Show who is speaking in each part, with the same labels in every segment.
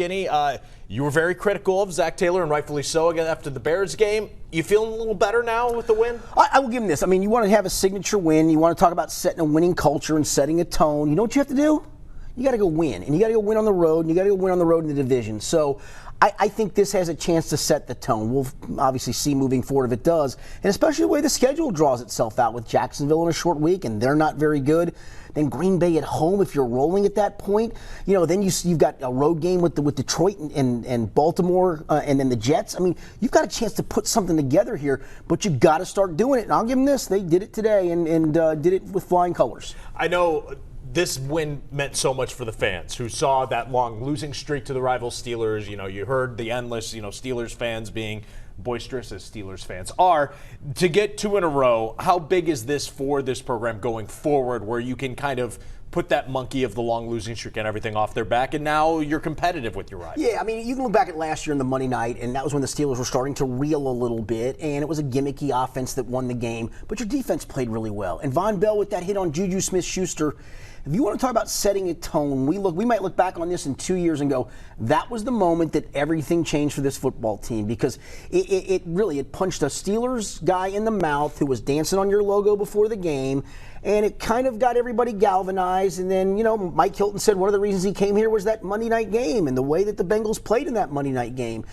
Speaker 1: Skinny. You were very critical of Zach Taylor, and rightfully so, again after the Bears game. You feeling a little better now with the win?
Speaker 2: I will give him this. I mean, you want to have a signature win. You want to talk about setting a winning culture and setting a tone. You know what you have to do? You got to go win, and you got to go win on the road, and you got to go win on the road in the division. So I think this has a chance to set the tone. We'll obviously see moving forward if it does, and especially the way the schedule draws itself out with Jacksonville in a short week, and they're not very good. Then Green Bay at home, if you're rolling at that point, then you've got a road game with Detroit and Baltimore, and then the Jets. I mean, you've got a chance to put something together here, but you've got to start doing it. And I'll give them this: they did it today and did it with flying colors.
Speaker 1: I know. This win meant so much for the fans who saw that long losing streak to the rival Steelers. You heard the endless, Steelers fans being boisterous as Steelers fans are. To get 2 in a row, how big is this for this program going forward where you can kind of put that monkey of the long losing streak and everything off their back, and now you're competitive with your rival?
Speaker 2: Yeah, I mean, you can look back at last year in the Monday night, and that was when the Steelers were starting to reel a little bit, and it was a gimmicky offense that won the game, but your defense played really well. And Von Bell with that hit on Juju Smith-Schuster. If you want to talk about setting a tone, we might look back on this in 2 years and go, that was the moment that everything changed for this football team, because it really punched a Steelers guy in the mouth who was dancing on your logo before the game, and it kind of got everybody galvanized. And then, Mike Hilton said one of the reasons he came here was that Monday night game and the way that the Bengals played in that Monday night game.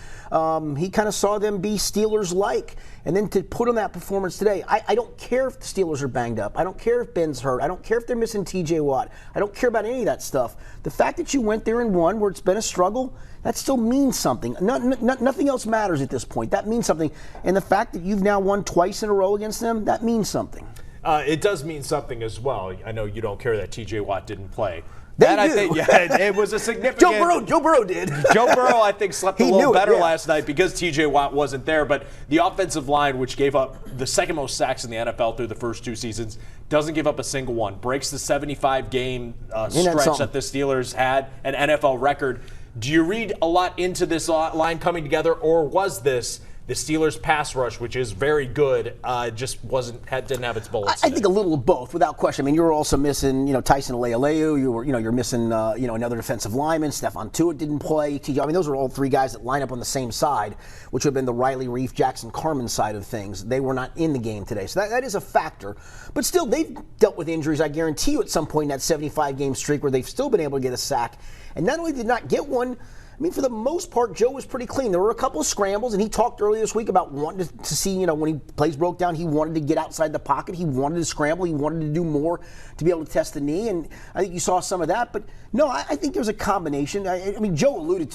Speaker 2: He kind of saw them be Steelers-like. And then to put on that performance today, I don't care if the Steelers are banged up. I don't care if Ben's hurt. I don't care if they're missing T.J. Watt. I don't care about any of that stuff. The fact that you went there and won where it's been a struggle, that still means something. Nothing else matters at this point. That means something. And the fact that you've now won twice in a row against them, that means something.
Speaker 1: It does mean something as well. I know you don't care that T.J. Watt didn't play.
Speaker 2: I
Speaker 1: think, it was a significant.
Speaker 2: Joe Burrow did.
Speaker 1: Joe Burrow, I think, slept a little better last night because T.J. Watt wasn't there. But the offensive line, which gave up the second most sacks in the NFL through the first 2 seasons, doesn't give up a single one. Breaks the 75-game stretch that the Steelers had, an NFL record. Do you read a lot into this line coming together, or was this the Steelers' pass rush, which is very good, just didn't have its bullets?
Speaker 2: I think a little of both, without question. I mean, you were also missing, Tyson Alealeu. You're missing, another defensive lineman. Stephon Tuitt didn't play. I mean, those are all 3 guys that line up on the same side, which would have been the Riley Reif, Jackson Carman side of things. They were not in the game today, so that is a factor. But still, they've dealt with injuries. I guarantee you, at some point in that 75-game streak, where they've still been able to get a sack, and not only did not get one. I mean, for the most part, Joe was pretty clean. There were a couple of scrambles, and he talked earlier this week about wanting to see, when plays broke down, he wanted to get outside the pocket. He wanted to scramble. He wanted to do more to be able to test the knee, and I think you saw some of that. But, no, I think there was a combination. I mean, Joe alluded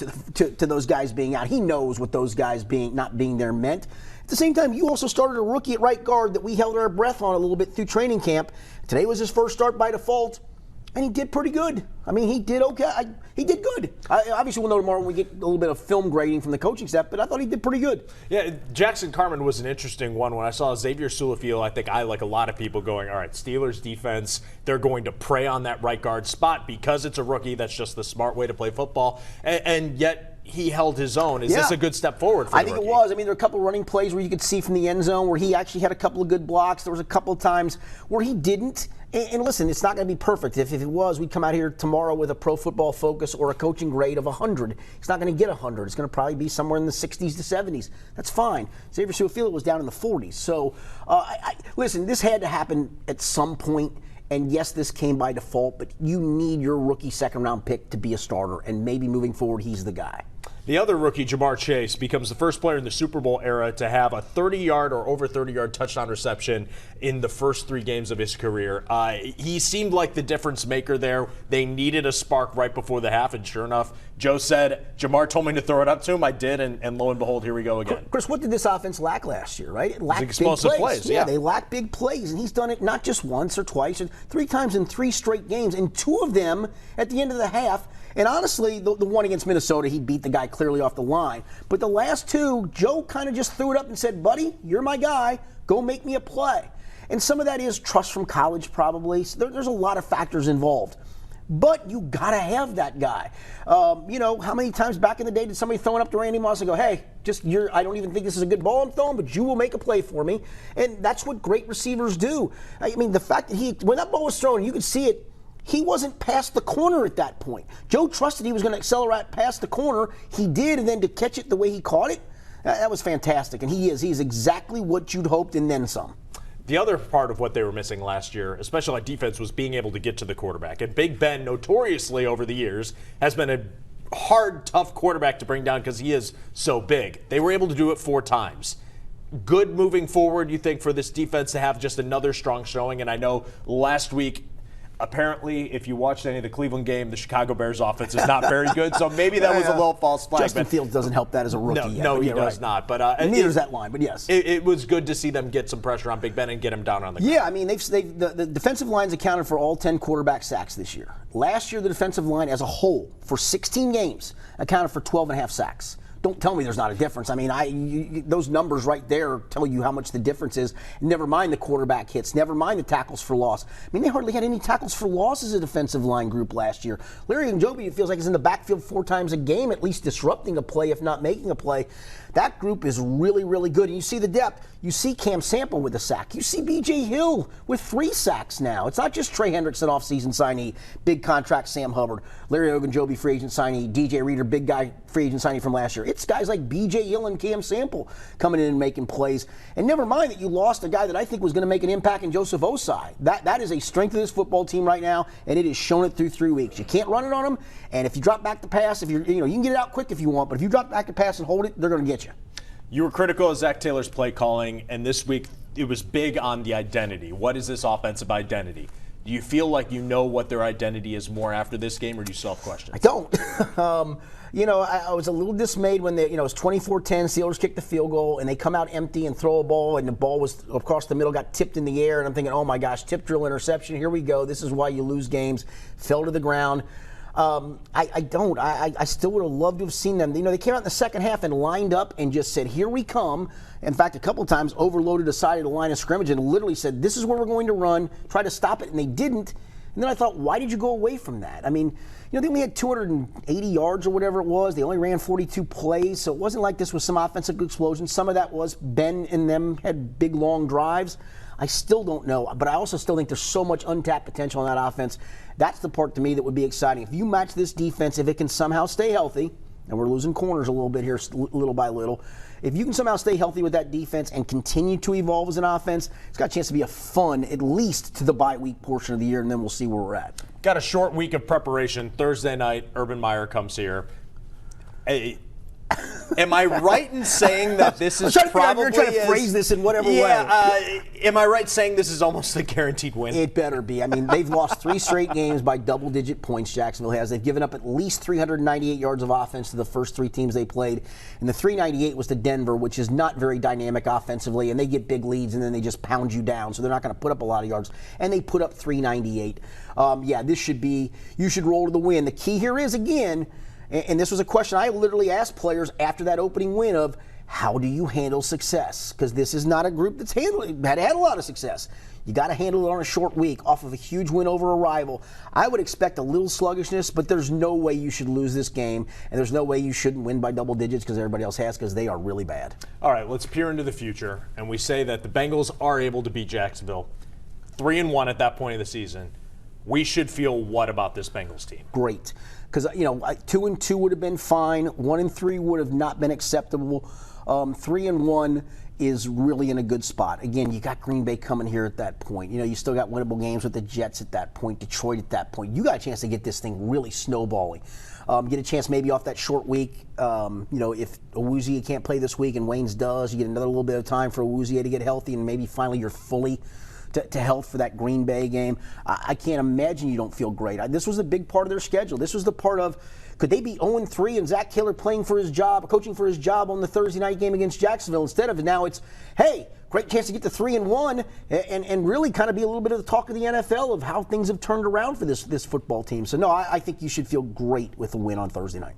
Speaker 2: to those guys being out. He knows what those guys not being there meant. At the same time, you also started a rookie at right guard that we held our breath on a little bit through training camp. Today was his first start by default. And he did pretty good. I mean, he did okay. He did good. Obviously, we'll know tomorrow when we get a little bit of film grading from the coaching staff, but I thought he did pretty good.
Speaker 1: Yeah, Jackson Carman was an interesting one. When I saw Xavier Su'a-Filo, I think like a lot of people going, all right, Steelers defense, they're going to prey on that right guard spot because it's a rookie. That's just the smart way to play football. And yet he held his own. Is this a good step forward for the rookie?
Speaker 2: I think it was. I mean, there were a couple of running plays where you could see from the end zone where he actually had a couple of good blocks. There was a couple of times where he didn't. And listen, it's not going to be perfect. If it was, we'd come out here tomorrow with a Pro Football Focus or a coaching grade of 100. It's not going to get 100. It's going to probably be somewhere in the 60s to 70s. That's fine. Xavier Su'a-Filo was down in the 40s. So, listen, this had to happen at some point. And yes, this came by default, but you need your rookie second-round pick to be a starter. And maybe moving forward, he's the guy.
Speaker 1: The other rookie, Jamar Chase, becomes the first player in the Super Bowl era to have a 30-yard or over 30-yard touchdown reception in the first 3 games of his career. He seemed like the difference maker there. They needed a spark right before the half, and sure enough, Joe said, Jamar told me to throw it up to him. I did, and lo and behold, here we go again.
Speaker 2: Chris, what did this offense lack last year, right? It lacked
Speaker 1: explosive
Speaker 2: big plays.
Speaker 1: Yeah,
Speaker 2: they lacked big plays, and he's done it not just once or twice, or 3 times in 3 straight games, and 2 of them at the end of the half. And honestly, the one against Minnesota, he beat the guy clearly off the line. But the last 2, Joe kind of just threw it up and said, buddy, you're my guy. Go make me a play. And some of that is trust from college probably. So there's a lot of factors involved. But you got to have that guy. How many times back in the day did somebody throw it up to Randy Moss and go, hey, I don't even think this is a good ball I'm throwing, but you will make a play for me. And that's what great receivers do. I mean, the fact that when that ball was thrown, you could see it. he wasn't past the corner at that point. Joe trusted he was going to accelerate past the corner. He did, and then to catch it the way he caught it, that was fantastic. And he is exactly what you'd hoped and then some.
Speaker 1: The other part of what they were missing last year, especially on defense, was being able to get to the quarterback. And Big Ben, notoriously over the years, has been a hard, tough quarterback to bring down because he is so big. They were able to do it 4 times. Good moving forward, you think, for this defense to have just another strong showing? And I know last week, apparently, if you watched any of the Cleveland game, the Chicago Bears offense is not very good, so maybe that was a little false flag.
Speaker 2: Justin Fields doesn't help that as a rookie.
Speaker 1: No, he does not. But
Speaker 2: neither is that line, but yes.
Speaker 1: It was good to see them get some pressure on Big Ben and get him down on the ground.
Speaker 2: Yeah, I mean, the defensive line's accounted for all 10 quarterback sacks this year. Last year, the defensive line as a whole, for 16 games, accounted for 12.5 sacks. Don't tell me there's not a difference. I mean, those numbers right there tell you how much the difference is. Never mind the quarterback hits. Never mind the tackles for loss. I mean, they hardly had any tackles for loss as a defensive line group last year. Larry Njoku, it feels like, is in the backfield 4 times a game, at least disrupting a play, if not making a play. That group is really, really good. And you see the depth. You see Cam Sample with a sack. You see B.J. Hill with 3 sacks now. It's not just Trey Hendrickson, offseason signee, big contract Sam Hubbard, Larry Ogunjobi, free agent signee, DJ Reader, big guy, free agent signee from last year. It's guys like B.J. Hill and Cam Sample coming in and making plays. And never mind that you lost a guy that I think was going to make an impact in Joseph Osai. That is a strength of this football team right now, and it has shown it through 3 weeks. You can't run it on them, and if you drop back the pass, if you can get it out quick if you want, but if you drop back the pass and hold it, they're going to get you.
Speaker 1: You were critical of Zach Taylor's play calling, and this week it was big on the identity. What is this offensive identity? Do you feel like you know what their identity is more after this game, or do you still have questions?
Speaker 2: I don't. I was a little dismayed when it was 24-10, Steelers kicked the field goal, and they come out empty and throw a ball, and the ball was across the middle, got tipped in the air, and I'm thinking, oh my gosh, tip drill interception, here we go. This is why you lose games. Fell to the ground. I still would have loved to have seen them. They came out in the second half and lined up and just said, here we come. In fact, a couple of times overloaded the side of the line of scrimmage and literally said, this is where we're going to run, try to stop it, and they didn't. And then I thought, why did you go away from that? I mean, they only had 280 yards or whatever it was. They only ran 42 plays, so it wasn't like this was some offensive explosion. Some of that was Ben and them had big, long drives. I still don't know, but I also still think there's so much untapped potential in that offense. That's the part to me that would be exciting. If you match this defense, if it can somehow stay healthy, and we're losing corners a little bit here, little by little, if you can somehow stay healthy with that defense and continue to evolve as an offense, it's got a chance to be a fun, at least to the bye week portion of the year, and then we'll see where we're at.
Speaker 1: Got a short week of preparation. Thursday night, Urban Meyer comes here. Am I right in saying that this is probably
Speaker 2: you're trying to phrase this in whatever way.
Speaker 1: Am I right saying this is almost a guaranteed win?
Speaker 2: It better be. I mean, they've lost 3 straight games by double-digit points, Jacksonville has. They've given up at least 398 yards of offense to the first 3 teams they played. And the 398 was to Denver, which is not very dynamic offensively, and they get big leads, and then they just pound you down. So they're not going to put up a lot of yards. And they put up 398. This should be, you should roll to the win. The key here is, again, and this was a question I literally asked players after that opening win of, how do you handle success? Because this is not a group that's had a lot of success. You got to handle it on a short week off of a huge win over a rival. I would expect a little sluggishness, but there's no way you should lose this game, and there's no way you shouldn't win by double digits because everybody else has, because they are really bad.
Speaker 1: All right, let's peer into the future, and we say that the Bengals are able to beat Jacksonville. 3-1 at that point of the season. We should feel what about this Bengals team?
Speaker 2: Great. Because, 2-2 would have been fine. 1-3 would have not been acceptable. 3-1 is really in a good spot. Again, you got Green Bay coming here at that point. You still got winnable games with the Jets at that point, Detroit at that point. You got a chance to get this thing really snowballing. Get a chance maybe off that short week. If Awuzie can't play this week and Waynes does, you get another little bit of time for Awuzie to get healthy, and maybe finally you're fully to health for that Green Bay game. I can't imagine you don't feel great. This was a big part of their schedule. This was the part of, could they be 0-3 and Zach Taylor playing for his job, coaching for his job on the Thursday night game against Jacksonville, instead of now it's, hey, great chance to get to 3-1 and really kind of be a little bit of the talk of the NFL of how things have turned around for this football team. So no, I think you should feel great with a win on Thursday night.